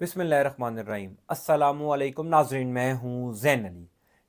بسم اللہ الرحمن الرحیم۔ السلام علیکم ناظرین، میں ہوں زین علی۔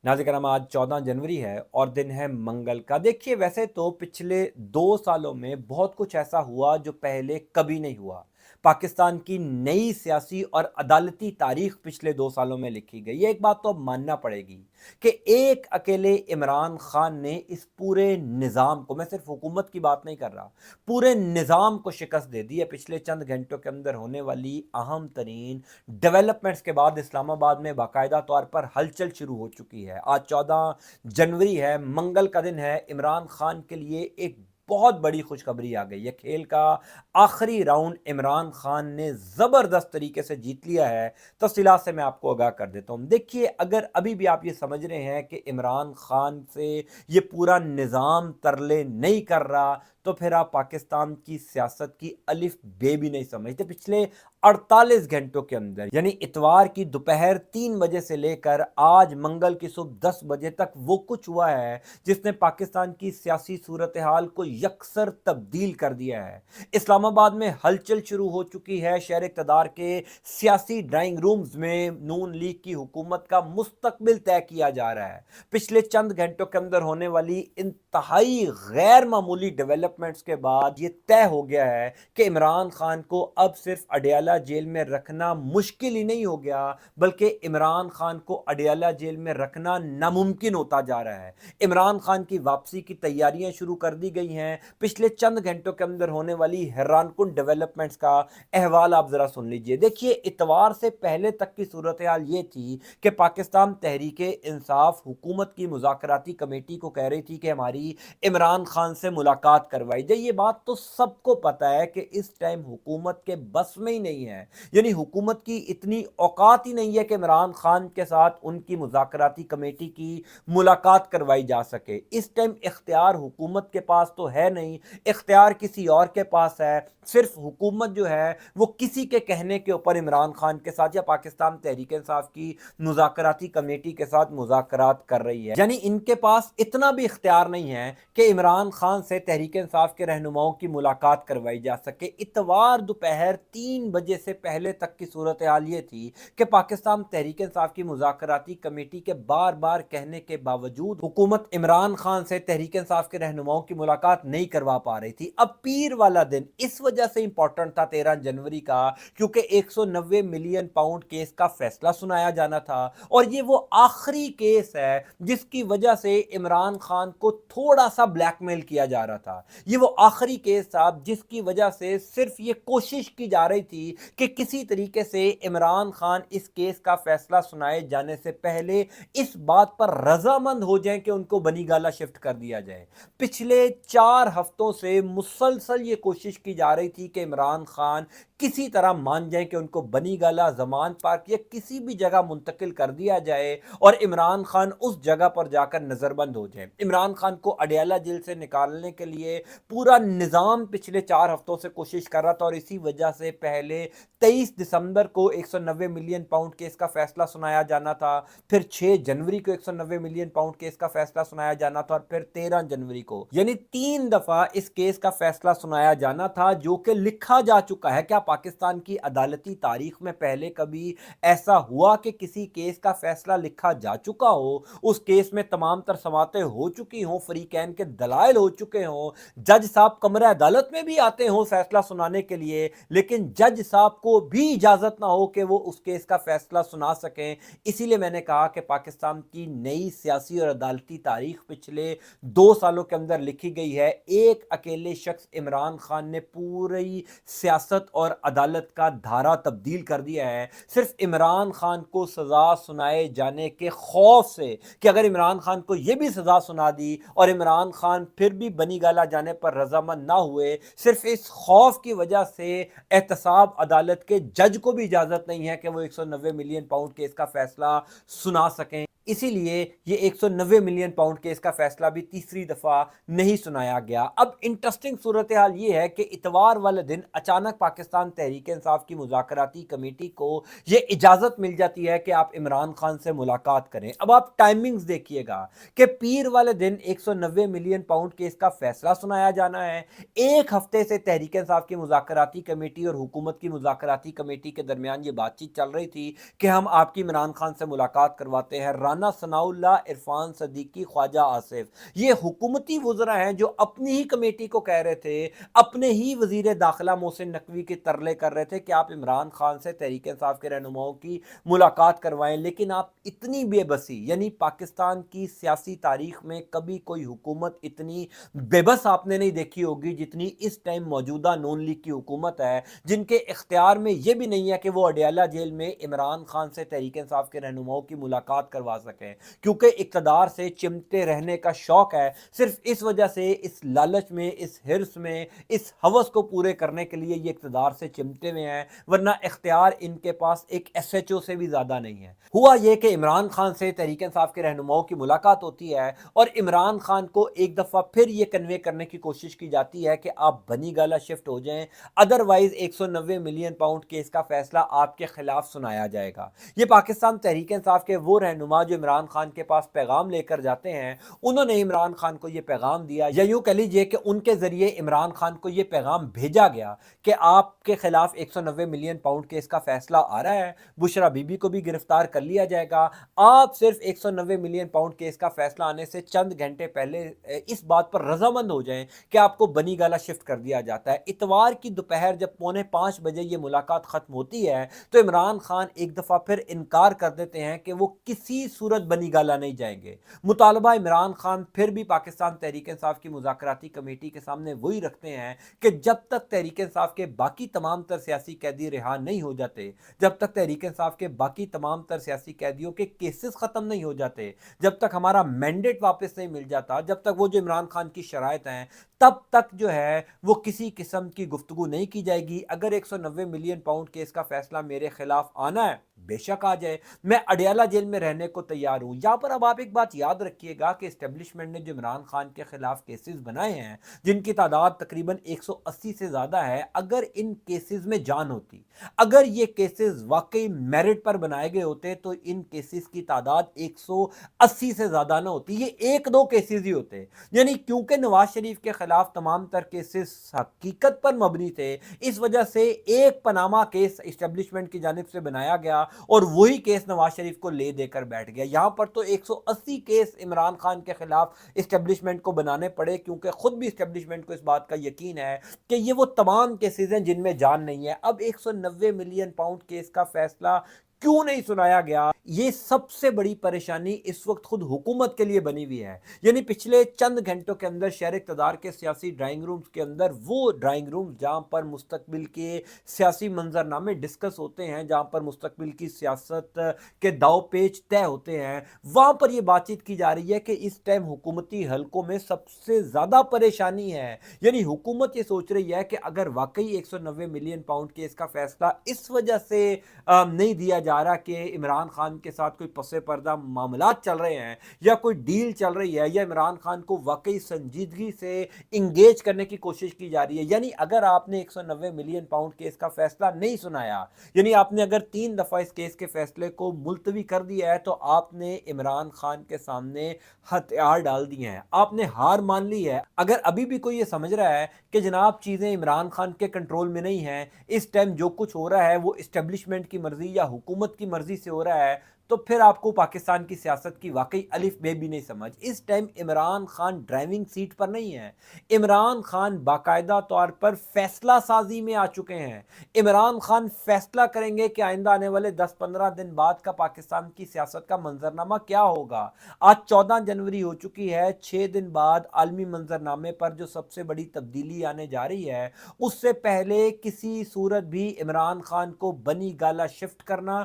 ناظرین کرام، آج 14 جنوری ہے اور دن ہے منگل کا۔ دیکھیے، ویسے تو پچھلے 2 سالوں میں بہت کچھ ایسا ہوا جو پہلے کبھی نہیں ہوا۔ پاکستان کی نئی سیاسی اور عدالتی تاریخ پچھلے 2 سالوں میں لکھی گئی ہے۔ ایک بات تو اب ماننا پڑے گی کہ ایک اکیلے عمران خان نے اس پورے نظام کو، میں صرف حکومت کی بات نہیں کر رہا، پورے نظام کو شکست دے دی ہے۔ پچھلے چند گھنٹوں کے اندر ہونے والی اہم ترین ڈیولپمنٹس کے بعد اسلام آباد میں باقاعدہ طور پر ہلچل شروع ہو چکی ہے۔ آج 14 جنوری ہے، منگل کا دن ہے۔ عمران خان کے لیے ایک بہت بڑی خوشخبری آ گئی ہے۔ کھیل کا آخری راؤنڈ عمران خان نے زبردست طریقے سے جیت لیا ہے۔ تفصیلات سے میں آپ کو آگاہ کر دیتا ہوں۔ دیکھیے، اگر ابھی بھی آپ یہ سمجھ رہے ہیں کہ عمران خان سے یہ پورا نظام ترلے نہیں کر رہا، تو پھر آپ پاکستان کی سیاست کی الف بے بھی نہیں سمجھتے۔ پچھلے 48 گھنٹوں کے اندر، یعنی اتوار کی دوپہر 3 بجے سے لے کر آج منگل کی صبح 10 بجے تک، وہ کچھ ہوا ہے جس نے پاکستان کی سیاسی صورتحال کو یکسر تبدیل کر دیا ہے۔ اسلام آباد میں ہلچل شروع ہو چکی ہے۔ شہر اقتدار کے سیاسی ڈرائنگ رومز میں نون لیگ کی حکومت کا مستقبل طے کیا جا رہا ہے۔ پچھلے چند گھنٹوں کے اندر ہونے والی انتہائی غیر معمولی ڈیولپمنٹس کے بعد یہ طے ہو گیا ہے کہ عمران خان کو اب صرف اڈیالہ جیل میں رکھنا مشکل ہی نہیں ہو گیا، بلکہ عمران خان کو اڈیالہ جیل میں رکھنا ناممکن ہوتا جا رہا ہے۔ عمران خان کی واپسی کی تیاریاں شروع کر دی گئی ہیں۔ پچھلے چند گھنٹوں کے اندر ہونے والی حیران کن ڈیولپمنٹس کا احوال آپ ذرا سن لیجئے۔ دیکھیے، اتوار سے پہلے تک کی صورتحال یہ تھی کہ پاکستان تحریک انصاف حکومت کی مذاکراتی کمیٹی کو کہہ رہی تھی کہ ہماری عمران خان سے ملاقات کروائی جائے۔ یہ بات تو سب کو پتا ہے کہ اس ٹائم حکومت کے بس میں ہی نہیں ہے، یعنی حکومت کی اتنی اوقات ہی نہیں ہے کہ عمران خان کے ساتھ ان کی مذاکراتی کمیٹی کی ملاقات کروائی جا سکے۔ اس ٹائم اختیار حکومت کے پاس تو ہے نہیں، اختیار کسی اور کے پاس ہے۔ صرف حکومت جو ہے وہ کسی کے کہنے کے اوپر عمران خان کے ساتھ یا پاکستان تحریک انصاف کی مذاکراتی کمیٹی کے ساتھ مذاکرات کر رہی ہے، یعنی ان کے پاس اتنا بھی اختیار نہیں ہے کہ عمران خان سے تحریک انصاف کے رہنماؤں کی ملاقات کروائی جا سکے۔ اتوار دوپہر 3 بجے سے پہلے تک کی صورتحال یہ تھی کہ پاکستان تحریک انصاف کی مذاکراتی کمیٹی کے بار بار کہنے کے باوجود حکومت عمران خان سے تحریک انصاف کے رہنماؤں کی ملاقات نہیں کروا پا رہی تھی۔ اب پیر والا دن اس وجہ سے امپورٹنٹ تھا 13 جنوری کا، کیونکہ 190 ملین پاؤنڈ کیس کا فیصلہ سنایا جانا تھا، اور یہ وہ آخری کیس ہے جس کی وجہ سے عمران خان کو تھوڑا سا بلیک میل کیا جا رہا تھا۔ یہ وہ آخری کیس تھا جس کی وجہ سے صرف یہ کوشش کی جا رہی تھی کہ کسی طریقے سے عمران خان اس کیس کا فیصلہ سنائے جانے سے پہلے اس بات پر رضامند ہو جائیں کہ ان کو بنی گالہ شفٹ کر دیا جائے۔ پچھلے 4 ہفتوں سے مسلسل یہ کوشش کی جا رہی تھی کہ عمران خان کسی طرح مان جائیں کہ ان کو بنی گالہ زمان پارک یا کسی بھی جگہ منتقل کر دیا جائے اور عمران خان اس جگہ پر جا کر نظر بند ہو جائے۔ عمران خان کو اڈیالہ جیل سے نکالنے کے لیے پورا نظام پچھلے 4 ہفتوں سے کوشش کر رہا تھا، اور اسی وجہ سے پہلے 23 دسمبر کو 190 ملین پاؤنڈ کیس کا فیصلہ سنایا جانا تھا، پھر 6 جنوری کو 190 ملین پاؤنڈ کیس کا فیصلہ سنایا جانا تھا، اور پھر 13 جنوری کو، یعنی 3 دفعہ اس کیس کا فیصلہ سنایا جانا تھا، جو کہ لکھا جا چکا ہے۔ کیا پاکستان کی عدالتی تاریخ میں پہلے کبھی ایسا ہوا کہ کسی کیس کا فیصلہ لکھا جا چکا ہو، اس کیس میں تمام تر سماعتیں ہو چکی ہوں، فریقین کے دلائل ہو چکے ہوں، جج صاحب کمرہ عدالت میں بھی آتے ہوں فیصلہ سنانے کے لیے، لیکن جج صاحب کو بھی اجازت نہ ہو کہ وہ اس کیس کا فیصلہ سنا سکیں؟ اسی لیے میں نے کہا کہ پاکستان کی نئی سیاسی اور عدالتی تاریخ پچھلے 2 سالوں کے اندر لکھی گئی ہے۔ ایک اکیلے شخص عمران خان نے پوری سیاست اور عدالت کا دھارا تبدیل کر دیا ہے، صرف عمران خان کو سزا سنائے جانے کے خوف سے کہ اگر عمران خان کو یہ بھی سزا سنا دی اور عمران خان پھر بھی بنی گالہ جانے پر رضامند نہ ہوئے، صرف اس خوف کی وجہ سے احتساب عدالت کے جج کو بھی اجازت نہیں ہے کہ وہ 190 ملین پاؤنڈ کیس کا فیصلہ سنا سکیں۔ اسی لیے یہ 190 ملین پاؤنڈ کیس کا فیصلہ بھی تیسری دفعہ نہیں سنایا گیا۔ اب انٹرسٹنگ صورتحال یہ ہے کہ اتوار والے دن اچانک پاکستان تحریک انصاف کی مذاکراتی کمیٹی کو یہ اجازت مل جاتی ہے کہ آپ عمران خان سے ملاقات کریں۔ اب آپ ٹائمنگز دیکھیے گا کہ پیر والے دن 190 ملین پاؤنڈ کیس کا فیصلہ سنایا جانا ہے، ایک ہفتے سے تحریک انصاف کی مذاکراتی کمیٹی اور حکومت کی مذاکراتی کمیٹی کے درمیان یہ بات چیت چل رہی تھی کہ ہم آپ کی عمران خان سے ملاقات کرواتے ہیں۔ رانا ثناء اللہ، عرفان صدیقی، خواجہ آصف، یہ حکومتی وزراء ہیں جو اپنی ہی کمیٹی کو کہہ رہے تھے، اپنے ہی وزیر داخلہ محسن نقوی کے ترلے کر رہے تھے کہ آپ عمران خان سے تحریک انصاف کے رہنماؤں کی ملاقات کروائیں، لیکن آپ اتنی بے بسی، یعنی پاکستان کی سیاسی تاریخ میں کبھی کوئی حکومت اتنی بے بس آپ نے نہیں دیکھی ہوگی جتنی اس ٹائم موجودہ نون لیگ کی حکومت ہے، جن کے اختیار میں یہ بھی نہیں ہے کہ وہ اڈیالہ جیل میں عمران خان سے تحریک انصاف کے رہنماؤں کی ملاقات کروا سکیں، کیونکہ اقتدار سے چمٹے رہنے کا شوق ہے۔ صرف اس وجہ سے، اس لالچ میں، اس حرص میں، اس ہوس کو پورے کرنے کے لیے یہ اقتدار سے چمٹے ہوئے ہیں، ورنہ اختیار ان کے پاس ایک ایس ایچ او سے بھی زیادہ نہیں ہے۔ ہوا یہ کہ عمران خان سے تحریک انصاف کے رہنماؤں کی ملاقات ہوتی ہے اور عمران خان کو ایک دفعہ پھر یہ کنوے کرنے کی کوشش کی جاتی ہے کہ آپ بنی گالہ شفٹ ہو جائیں، ادروائز 190 ملین پاؤنڈ کیس کا فیصلہ آپ کے خلاف سنایا جائے گا۔ یہ پاکستان تحریک انصاف کے وہ رہنما جو عمران خان کے پاس پیغام لے کر جاتے ہیں، انہوں نے عمران خان کو یہ پیغام دیا، یا یوں کہہ لیجئے کہ ان کے ذریعے عمران خان کو یہ پیغام بھیجا گیا کہ آپ کے خلاف 190 ملین پاؤنڈ کیس کا فیصلہ آ رہا ہے، بشرا بی بی کو بھی گرفتار کر لیا جائے گا۔ آپ صرف 190 ملین پاؤنڈ کیس کا فیصلہ آنے سے چند گھنٹے پہلے اس بات پر رضامند ہو جائیں کہ آپ کو بنی گالہ شفٹ کر دیا جاتا ہے۔ اتوار کی دوپہر جب 4:45 بجے یہ ملاقات ختم ہوتی ہے تو عمران خان ایک دفعہ پھر انکار کر دیتے ہیں کہ وہ کسی صورت بنی گالہ نہیں جائیں گے۔ مطالبہ عمران خان پھر بھی پاکستان تحریک انصاف کی مذاکراتی کمیٹی کے سامنے وہی رکھتے ہیں کہ جب تک تحریک انصاف کے باقی تمام تر سیاسی قیدی رہا نہیں ہو جاتے، جب تک تحریک انصاف کے باقی تمام تر سیاسی قیدیوں کے کیسز ختم نہیں ہو جاتے، جب تک ہمارا مینڈیٹ واپس نہیں مل جاتا، جب تک وہ جو عمران خان کی شرائط ہیں، تب تک جو ہے وہ کسی قسم کی گفتگو نہیں کی جائے گی۔ اگر 190 ملین پاؤنڈ کیس کا فیصلہ میرے خلاف آنا ہے، بے شک آ جائے، میں اڈیالہ جیل میں رہنے کو تیار ہوں۔ یہاں پر اب آپ ایک بات یاد رکھیے گا کہ اسٹیبلشمنٹ نے جو عمران خان کے خلاف کیسز بنائے ہیں، جن کی تعداد تقریباً 180 سے زیادہ ہے، اگر ان کیسز میں جان ہوتی، اگر یہ کیسز واقعی میرٹ پر بنائے گئے ہوتے تو ان کیسز کی تعداد 180 سے زیادہ نہ ہوتی، یہ ایک دو کیسز ہی ہوتے۔ یعنی کیونکہ نواز شریف کے خلاف تمام تر کیسز حقیقت پر مبنی تھے، اس وجہ سے ایک پاناما کیس اسٹیبلشمنٹ کی جانب سے بنایا گیا اور وہی کیس نواز شریف کو لے دے کر بیٹھ گیا۔ یہاں پر تو 180 کیس عمران خان کے خلاف اسٹیبلشمنٹ کو بنانے پڑے، کیونکہ خود بھی اسٹیبلشمنٹ کو اس بات کا یقین ہے کہ یہ وہ تمام کیسز ہیں جن میں جان نہیں ہے۔ اب 190 ملین پاؤنڈ کیس کا فیصلہ کیوں نہیں سنایا گیا، یہ سب سے بڑی پریشانی اس وقت خود حکومت کے لیے بنی ہوئی ہے۔ یعنی پچھلے چند گھنٹوں کے اندر شہر اقتدار کے سیاسی ڈرائنگ رومز کے اندر، وہ ڈرائنگ رومز جہاں پر مستقبل کے سیاسی منظرنامے ڈسکس ہوتے ہیں، جہاں پر مستقبل کی سیاست کے داؤ پیچ طے ہوتے ہیں، وہاں پر یہ بات چیت کی جا رہی ہے کہ اس ٹائم حکومتی حلقوں میں سب سے زیادہ پریشانی ہے۔ یعنی حکومت یہ سوچ رہی ہے کہ اگر واقعی 190 ملین پاؤنڈ کیس کا فیصلہ اس وجہ سے نہیں دیا جا رہا کہ عمران خان کے ساتھ کوئی پس پردہ معاملات چل رہے ہیں یا کوئی ڈیل چل رہی ہے یا عمران خان کو واقعی سنجیدگی سے انگیج کرنے کی کوشش کی جا رہی ہے، یعنی اگر آپ نے 190 ملین پاؤنڈ کیس کا فیصلہ نہیں سنایا، یعنی آپ نے اگر 3 دفعہ اس کیس کے فیصلے کو ملتوی کر دیا ہے، تو آپ نے عمران خان کے سامنے ہتھیار ڈال دیے ہیں، آپ نے ہار مان لی ہے۔ اگر ابھی بھی کوئی یہ سمجھ رہا ہے کہ جناب چیزیں عمران خان کے کنٹرول میں نہیں ہیں، اس ٹائم جو کچھ ہو رہا ہے وہ اسٹیبلشمنٹ کی مرضی یا حکومت کی مرضی سے ہو رہا ہے، تو پھر آپ کو پاکستان کی سیاست کی واقعی الف بے بھی نہیں سمجھ۔ اس time Imran Khan driving seat پر نہیں ہے، عمران خان باقاعدہ طور پر فیصلہ سازی میں آ چکے ہیں۔ عمران خان فیصلہ کریں گے کہ آئندہ آنے والے 10-15 دن بعد کا پاکستان کی سیاست کا منظرنامہ کیا ہوگا۔ آج 14 جنوری ہو چکی ہے، 6 دن بعد عالمی منظرنامے پر جو سب سے بڑی تبدیلی آنے جا رہی ہے، اس سے پہلے کسی صورت بھی عمران خان کو بنی گالہ شفٹ کرنا